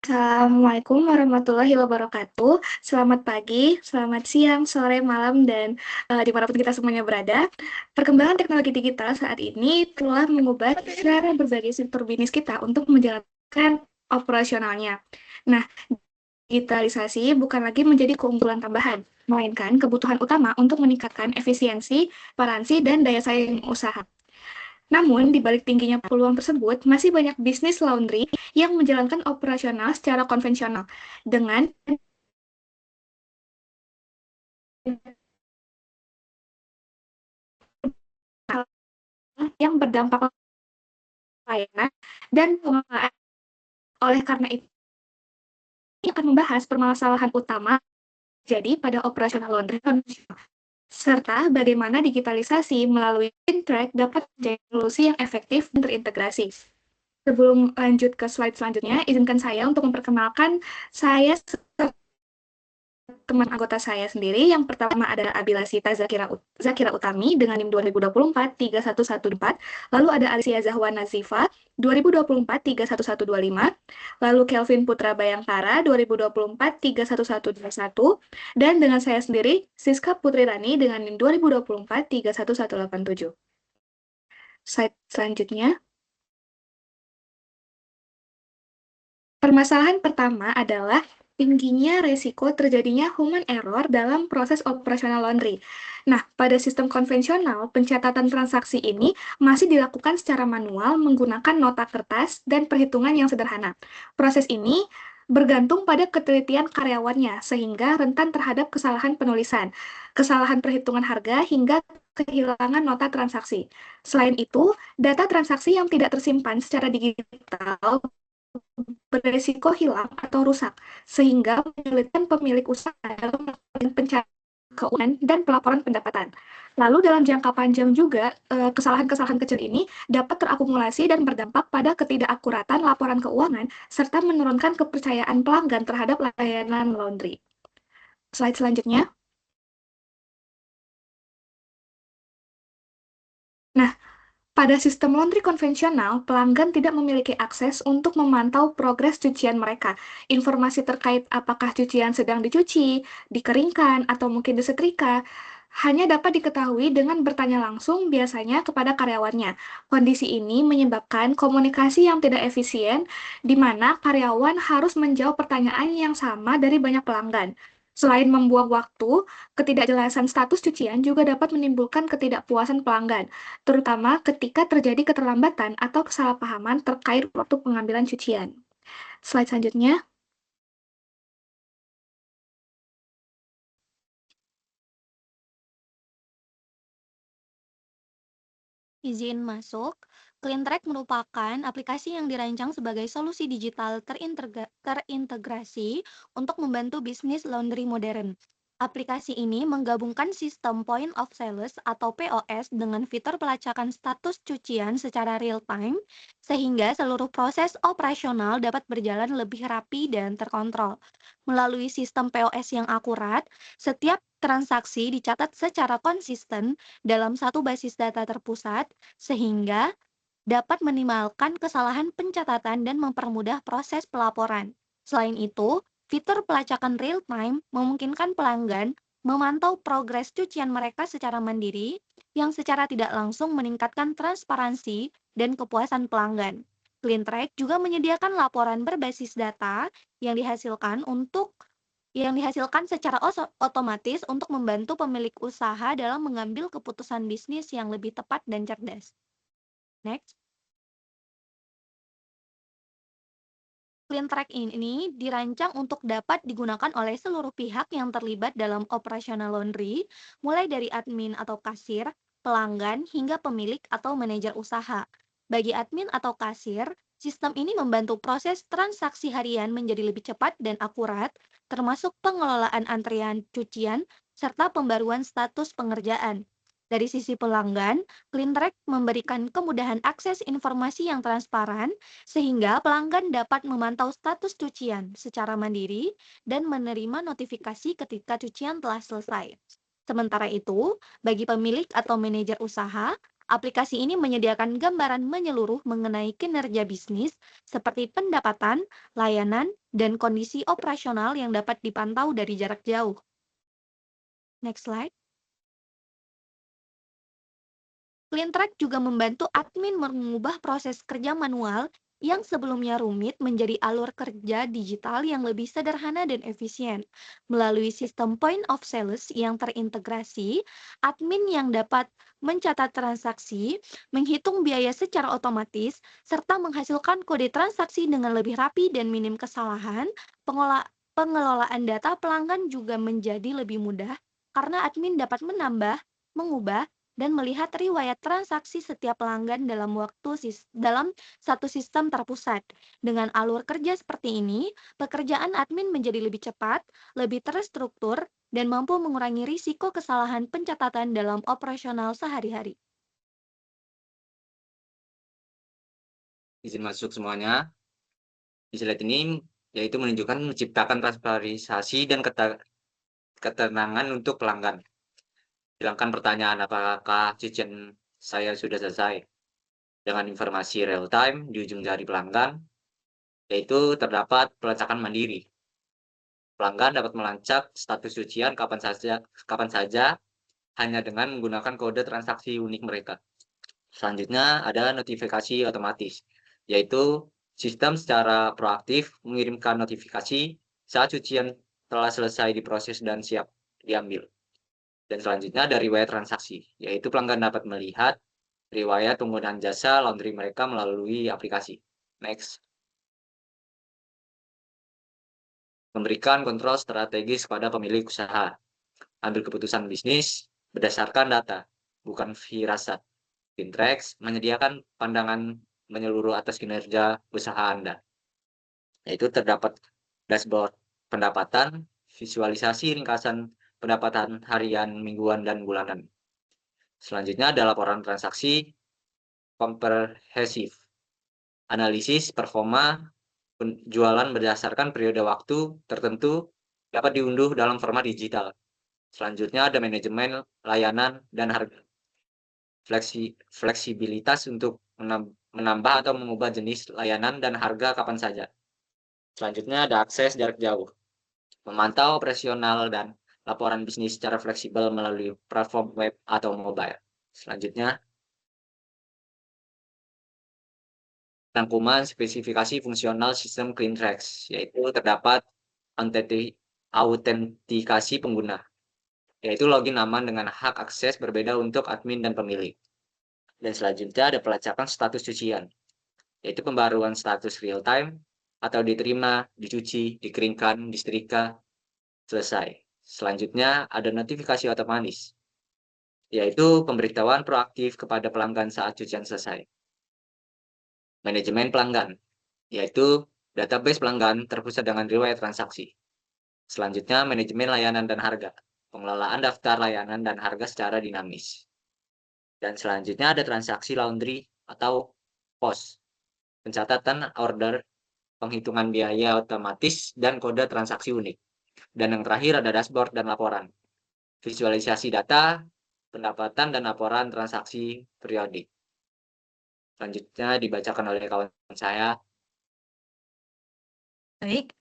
Assalamualaikum warahmatullahi wabarakatuh. Selamat pagi, selamat siang, sore, malam, dan dimanapun kita semuanya berada. Perkembangan teknologi digital saat ini telah mengubah cara berbagai sektor bisnis kita untuk menjalankan operasionalnya. Nah, digitalisasi bukan lagi menjadi keunggulan tambahan, melainkan kebutuhan utama untuk meningkatkan efisiensi, transparansi, dan daya saing usaha. Namun, di balik tingginya peluang tersebut, masih banyak bisnis laundry yang menjalankan operasional secara konvensional dengan hal yang berdampak layanan dan pengelolaan. Oleh karena itu, ini akan membahas permasalahan utama jadi pada operasional laundry konvensional, serta bagaimana digitalisasi melalui FinTrack dapat menjadi solusi yang efektif dan terintegrasi. Sebelum lanjut ke slide selanjutnya, izinkan saya untuk memperkenalkan saya teman anggota saya sendiri. Yang pertama adalah Abilasita Zakira Utami dengan NIM 2024-3114. Lalu ada Alicia Zahwa Nazifa 2024-31125. Lalu Kelvin Putra Bayangkara 2024-31121. Dan dengan saya sendiri, Siska Putri Rani dengan NIM 2024-31187. Slide selanjutnya. Permasalahan pertama adalah tingginya resiko terjadinya human error dalam proses operasional laundry. Nah, pada sistem konvensional, pencatatan transaksi ini masih dilakukan secara manual menggunakan nota kertas dan perhitungan yang sederhana. Proses ini bergantung pada ketelitian karyawannya, sehingga rentan terhadap kesalahan penulisan, kesalahan perhitungan harga, hingga kehilangan nota transaksi. Selain itu, data transaksi yang tidak tersimpan secara digital beresiko hilang atau rusak, sehingga menyulitkan pemilik usaha dalam melakukan pencarian keuangan dan pelaporan pendapatan. Lalu dalam jangka panjang juga, kesalahan-kesalahan kecil ini dapat terakumulasi dan berdampak pada ketidakakuratan laporan keuangan, serta menurunkan kepercayaan pelanggan terhadap layanan laundry. Slide selanjutnya. Nah, pada sistem laundry konvensional, pelanggan tidak memiliki akses untuk memantau progres cucian mereka. Informasi terkait apakah cucian sedang dicuci, dikeringkan, atau mungkin disetrika, hanya dapat diketahui dengan bertanya langsung biasanya kepada karyawannya. Kondisi ini menyebabkan komunikasi yang tidak efisien, di mana karyawan harus menjawab pertanyaan yang sama dari banyak pelanggan. Selain membuang waktu, ketidakjelasan status cucian juga dapat menimbulkan ketidakpuasan pelanggan, terutama ketika terjadi keterlambatan atau kesalahpahaman terkait waktu pengambilan cucian. Slide selanjutnya. Izin masuk. CleanTrack merupakan aplikasi yang dirancang sebagai solusi digital terintegrasi untuk membantu bisnis laundry modern. Aplikasi ini menggabungkan sistem Point of Sales atau POS dengan fitur pelacakan status cucian secara real-time, sehingga seluruh proses operasional dapat berjalan lebih rapi dan terkontrol. Melalui sistem POS yang akurat, setiap transaksi dicatat secara konsisten dalam satu basis data terpusat, sehingga dapat minimalkan kesalahan pencatatan dan mempermudah proses pelaporan. Selain itu, fitur pelacakan real-time memungkinkan pelanggan memantau progres cucian mereka secara mandiri, yang secara tidak langsung meningkatkan transparansi dan kepuasan pelanggan. CleanTrack juga menyediakan laporan berbasis data yang dihasilkan secara otomatis untuk membantu pemilik usaha dalam mengambil keputusan bisnis yang lebih tepat dan cerdas. Next. CleanTrack ini dirancang untuk dapat digunakan oleh seluruh pihak yang terlibat dalam operasional laundry, mulai dari admin atau kasir, pelanggan, hingga pemilik atau manajer usaha. Bagi admin atau kasir, sistem ini membantu proses transaksi harian menjadi lebih cepat dan akurat, termasuk pengelolaan antrian cucian serta pembaruan status pengerjaan. Dari sisi pelanggan, CleanTrack memberikan kemudahan akses informasi yang transparan, sehingga pelanggan dapat memantau status cucian secara mandiri dan menerima notifikasi ketika cucian telah selesai. Sementara itu, bagi pemilik atau manajer usaha, Aplikasi ini menyediakan gambaran menyeluruh mengenai kinerja bisnis seperti pendapatan, layanan, dan kondisi operasional yang dapat dipantau dari jarak jauh. Next slide. CleanTrack juga membantu admin mengubah proses kerja manual yang sebelumnya rumit menjadi alur kerja digital yang lebih sederhana dan efisien. Melalui sistem point of sales yang terintegrasi, admin yang dapat mencatat transaksi, menghitung biaya secara otomatis, serta menghasilkan kode transaksi dengan lebih rapi dan minim kesalahan, pengelolaan data pelanggan juga menjadi lebih mudah karena admin dapat menambah, mengubah, dan melihat riwayat transaksi setiap pelanggan dalam satu sistem terpusat. Dengan alur kerja seperti ini, pekerjaan admin menjadi lebih cepat, lebih terstruktur, dan mampu mengurangi risiko kesalahan pencatatan dalam operasional sehari-hari. Izin masuk semuanya. Di slide ini yaitu menunjukkan menciptakan transparansi dan ketenangan untuk pelanggan. Hilangkan pertanyaan apakah cucian saya sudah selesai. Dengan informasi real time di ujung jari pelanggan, yaitu terdapat pelacakan mandiri. Pelanggan dapat melacak status cucian kapan saja hanya dengan menggunakan kode transaksi unik mereka. Selanjutnya ada notifikasi otomatis, yaitu sistem secara proaktif mengirimkan notifikasi saat cucian telah selesai diproses dan siap diambil. Dan selanjutnya ada riwayat transaksi, yaitu pelanggan dapat melihat riwayat penggunaan jasa laundry mereka melalui aplikasi. Next. Memberikan kontrol strategis kepada pemilik usaha. Ambil keputusan bisnis berdasarkan data, bukan firasat. Fintrax menyediakan pandangan menyeluruh atas kinerja usaha Anda, yaitu terdapat dashboard pendapatan, visualisasi ringkasan pendapatan harian, mingguan, dan bulanan. Selanjutnya ada laporan transaksi komprehensif, analisis performa penjualan berdasarkan periode waktu tertentu dapat diunduh dalam format digital. Selanjutnya ada manajemen layanan dan harga. Fleksibilitas untuk menambah atau mengubah jenis layanan dan harga kapan saja. Selanjutnya ada akses jarak jauh, memantau operasional dan laporan bisnis secara fleksibel melalui platform web atau mobile. Selanjutnya, rangkuman spesifikasi fungsional sistem CleanTrax, yaitu terdapat autentikasi pengguna, yaitu login aman dengan hak akses berbeda untuk admin dan pemilik. Dan selanjutnya ada pelacakan status cucian, yaitu pembaruan status real time atau diterima, dicuci, dikeringkan, disetrika, selesai. Selanjutnya ada notifikasi otomatis, yaitu pemberitahuan proaktif kepada pelanggan saat cucian selesai. Manajemen pelanggan, yaitu database pelanggan terpusat dengan riwayat transaksi. Selanjutnya manajemen layanan dan harga, pengelolaan daftar layanan dan harga secara dinamis. Dan selanjutnya ada transaksi laundry atau POS, pencatatan order, penghitungan biaya otomatis, dan kode transaksi unik. Dan yang terakhir ada dashboard dan laporan, visualisasi data, pendapatan, dan laporan transaksi periodik. Selanjutnya dibacakan oleh kawan saya. Baik,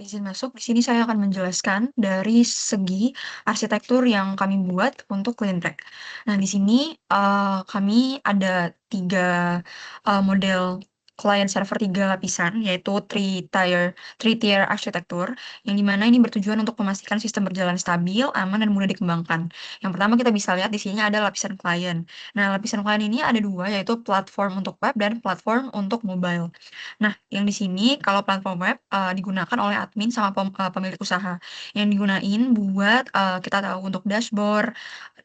izin masuk. Di sini saya akan menjelaskan dari segi arsitektur yang kami buat untuk CleanTrack. Nah, di sini kami ada 3 model client server 3 lapisan, yaitu three tier arsitektur, yang dimana ini bertujuan untuk memastikan sistem berjalan stabil, aman, dan mudah dikembangkan. Yang pertama kita bisa lihat di sini ada lapisan klien. Nah, lapisan klien ini ada 2, yaitu platform untuk web dan platform untuk mobile. Nah, yang di sini kalau platform web, digunakan oleh admin sama pemilik usaha. Yang digunain buat, kita tahu untuk dashboard,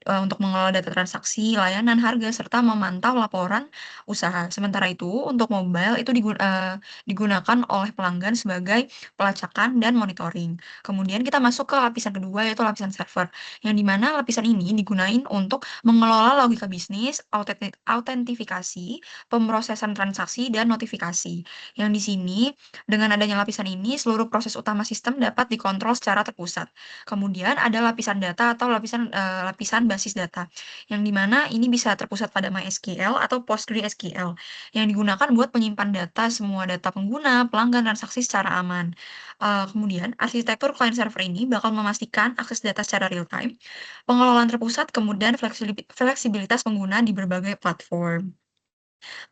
untuk mengelola data transaksi, layanan, harga, serta memantau laporan usaha. Sementara itu, untuk mobile mobile itu digunakan oleh pelanggan sebagai pelacakan dan monitoring. Kemudian kita masuk ke lapisan kedua, yaitu lapisan server, yang dimana lapisan ini digunain untuk mengelola logika bisnis, autentifikasi, pemrosesan transaksi, dan notifikasi. Yang di sini, dengan adanya lapisan ini, seluruh proses utama sistem dapat dikontrol secara terpusat. Kemudian ada lapisan data atau lapisan basis data, yang dimana ini bisa terpusat pada MySQL atau PostgreSQL, yang digunakan buat menyimpan data, semua data pengguna, pelanggan, transaksi secara aman. Kemudian, arsitektur client server ini bakal memastikan akses data secara real time, pengelolaan terpusat, kemudian fleksibilitas pengguna di berbagai platform.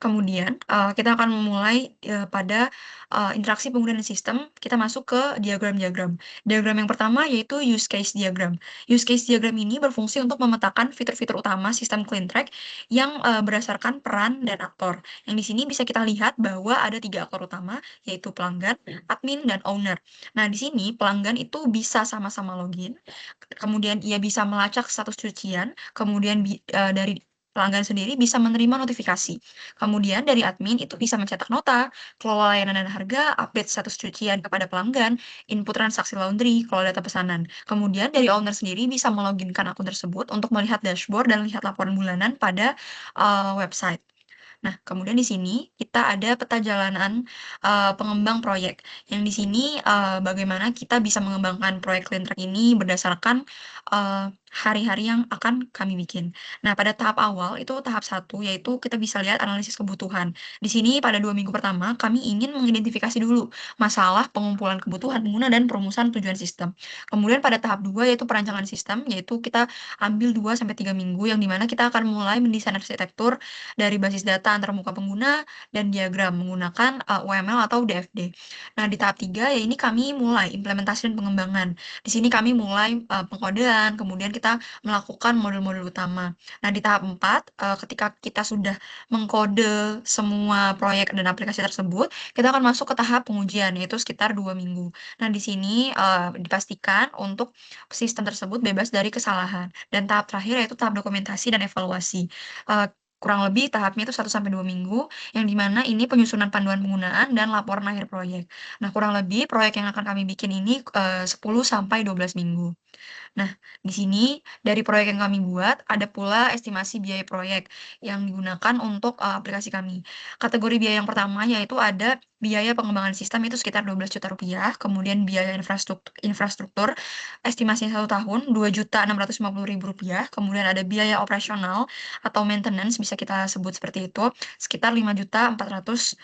Kemudian, kita akan memulai, pada, interaksi pengguna dan sistem, kita masuk ke diagram-diagram. Diagram yang pertama yaitu use case diagram. Use case diagram ini berfungsi untuk memetakan fitur-fitur utama sistem CleanTrack yang, berdasarkan peran dan aktor. Yang di sini bisa kita lihat bahwa ada 3 aktor utama, yaitu pelanggan, admin, dan owner. Nah, di sini pelanggan itu bisa sama-sama login, kemudian ia bisa melacak status cucian, kemudian dari pelanggan sendiri bisa menerima notifikasi. Kemudian dari admin itu bisa mencetak nota, kelola layanan dan harga, update status cucian kepada pelanggan, input transaksi laundry, kelola data pesanan. Kemudian dari owner sendiri bisa meloginkan akun tersebut untuk melihat dashboard dan lihat laporan bulanan pada website. Nah, kemudian di sini kita ada peta jalanan pengembang proyek. Yang di sini bagaimana kita bisa mengembangkan proyek CleanTrack ini berdasarkan hari-hari yang akan kami bikin. Nah, pada tahap awal itu tahap 1 yaitu kita bisa lihat analisis kebutuhan. Di sini pada 2 minggu pertama kami ingin mengidentifikasi dulu masalah pengumpulan kebutuhan pengguna dan perumusan tujuan sistem. Kemudian pada tahap 2 yaitu perancangan sistem, yaitu kita ambil 2 sampai 3 minggu yang dimana kita akan mulai mendesain arsitektur dari basis data antarmuka pengguna dan diagram menggunakan UML atau DFD. Nah, di tahap 3 ya ini kami mulai implementasi dan pengembangan. Di sini kami mulai pengkodean, kemudian kita melakukan modul-modul utama. Nah, di tahap 4, ketika kita sudah mengkode semua proyek dan aplikasi tersebut, kita akan masuk ke tahap pengujian, yaitu sekitar 2 minggu. Nah, di sini dipastikan untuk sistem tersebut bebas dari kesalahan. Dan tahap terakhir yaitu tahap dokumentasi dan evaluasi. Kurang lebih tahapnya itu 1 sampai 2 minggu, yang dimana ini penyusunan panduan penggunaan dan laporan akhir proyek. Nah, kurang lebih proyek yang akan kami bikin ini 10 sampai 12 minggu. Nah, di sini dari proyek yang kami buat, ada pula estimasi biaya proyek yang digunakan untuk aplikasi kami. Kategori biaya yang pertama yaitu ada biaya pengembangan sistem itu sekitar Rp12 juta, kemudian biaya infrastruktur estimasinya 1 tahun Rp2.650.000, kemudian ada biaya operasional atau maintenance bisa kita sebut seperti itu sekitar Rp5.400.000.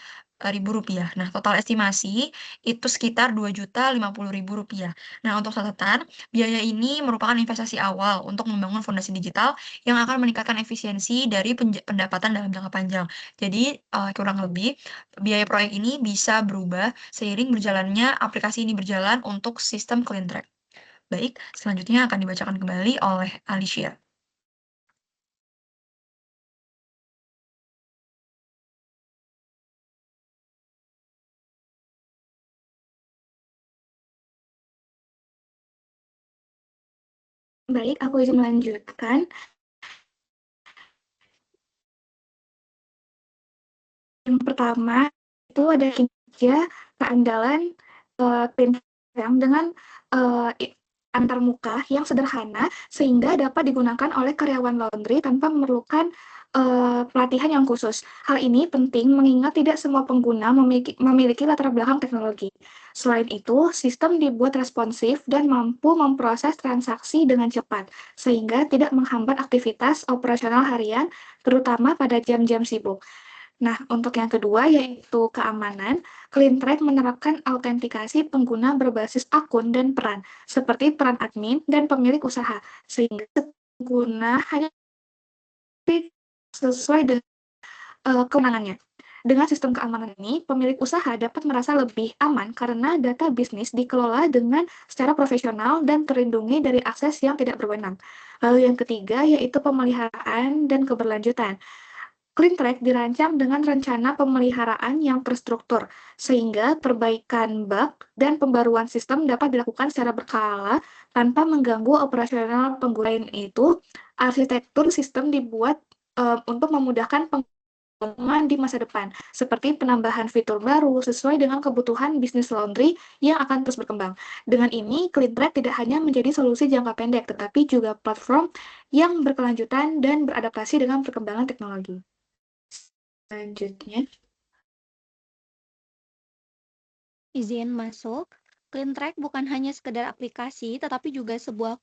Nah, total estimasi itu sekitar Rp2.050.000. Nah, untuk catatan, biaya ini merupakan investasi awal untuk membangun fondasi digital yang akan meningkatkan efisiensi dari pendapatan dalam jangka panjang. Jadi, kurang lebih biaya proyek ini bisa berubah seiring berjalannya aplikasi ini berjalan untuk sistem CleanTrack. Baik, selanjutnya akan dibacakan kembali oleh Alicia. Baik, aku izin melanjutkan. Yang pertama itu ada kinerja keandalan CleanTrack dengan antarmuka yang sederhana sehingga dapat digunakan oleh karyawan laundry tanpa memerlukan pelatihan yang khusus. Hal ini penting mengingat tidak semua pengguna memiliki latar belakang teknologi. Selain itu, sistem dibuat responsif dan mampu memproses transaksi dengan cepat, sehingga tidak menghambat aktivitas operasional harian, terutama pada jam-jam sibuk. Nah, untuk yang kedua yaitu keamanan, CleanTrack menerapkan autentikasi pengguna berbasis akun dan peran, seperti peran admin dan pemilik usaha, sehingga pengguna hanya sesuai dengan kewenangannya. Dengan sistem keamanan ini, pemilik usaha dapat merasa lebih aman karena data bisnis dikelola dengan secara profesional dan terlindungi dari akses yang tidak berwenang. Lalu yang ketiga yaitu pemeliharaan dan keberlanjutan. CleanTrack dirancang dengan rencana pemeliharaan yang terstruktur, sehingga perbaikan bug dan pembaruan sistem dapat dilakukan secara berkala tanpa mengganggu operasional pengguna. Itu, arsitektur sistem dibuat untuk memudahkan di masa depan, seperti penambahan fitur baru sesuai dengan kebutuhan bisnis laundry yang akan terus berkembang. Dengan ini, CleanTrack tidak hanya menjadi solusi jangka pendek, tetapi juga platform yang berkelanjutan dan beradaptasi dengan perkembangan teknologi. Selanjutnya, Izin masuk. CleanTrack bukan hanya sekedar aplikasi, tetapi juga sebuah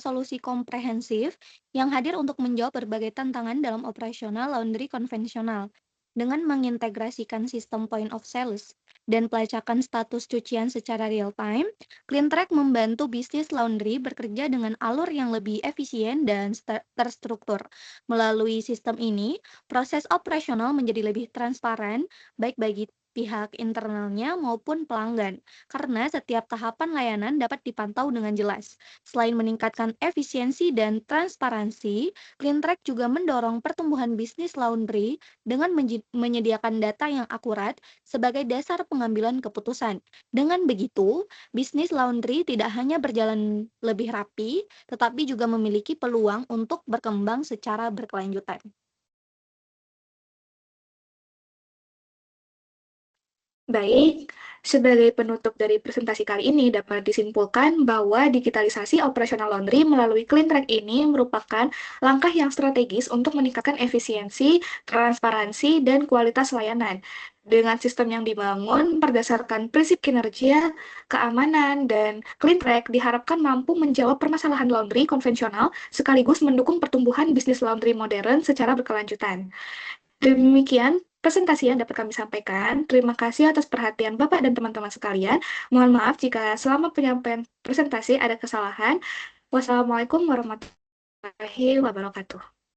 solusi komprehensif yang hadir untuk menjawab berbagai tantangan dalam operasional laundry konvensional. Dengan mengintegrasikan sistem point of sales dan pelacakan status cucian secara real-time, CleanTrack membantu bisnis laundry bekerja dengan alur yang lebih efisien dan terstruktur. Melalui sistem ini, proses operasional menjadi lebih transparan, baik bagi pihak internalnya maupun pelanggan, karena setiap tahapan layanan dapat dipantau dengan jelas. Selain meningkatkan efisiensi dan transparansi, CleanTrack juga mendorong pertumbuhan bisnis laundry dengan menyediakan data yang akurat sebagai dasar pengambilan keputusan. Dengan begitu, bisnis laundry tidak hanya berjalan lebih rapi, tetapi juga memiliki peluang untuk berkembang secara berkelanjutan. baik, sebagai penutup dari presentasi kali ini dapat disimpulkan bahwa digitalisasi operasional laundry melalui CleanTrack ini merupakan langkah yang strategis untuk meningkatkan efisiensi, transparansi, dan kualitas layanan. Dengan sistem yang dibangun berdasarkan prinsip kinerja, keamanan, dan CleanTrack diharapkan mampu menjawab permasalahan laundry konvensional sekaligus mendukung pertumbuhan bisnis laundry modern secara berkelanjutan. Demikian presentasi yang dapat kami sampaikan. Terima kasih atas perhatian Bapak dan teman-teman sekalian. Mohon maaf jika selama penyampaian presentasi ada kesalahan. Wassalamualaikum warahmatullahi wabarakatuh.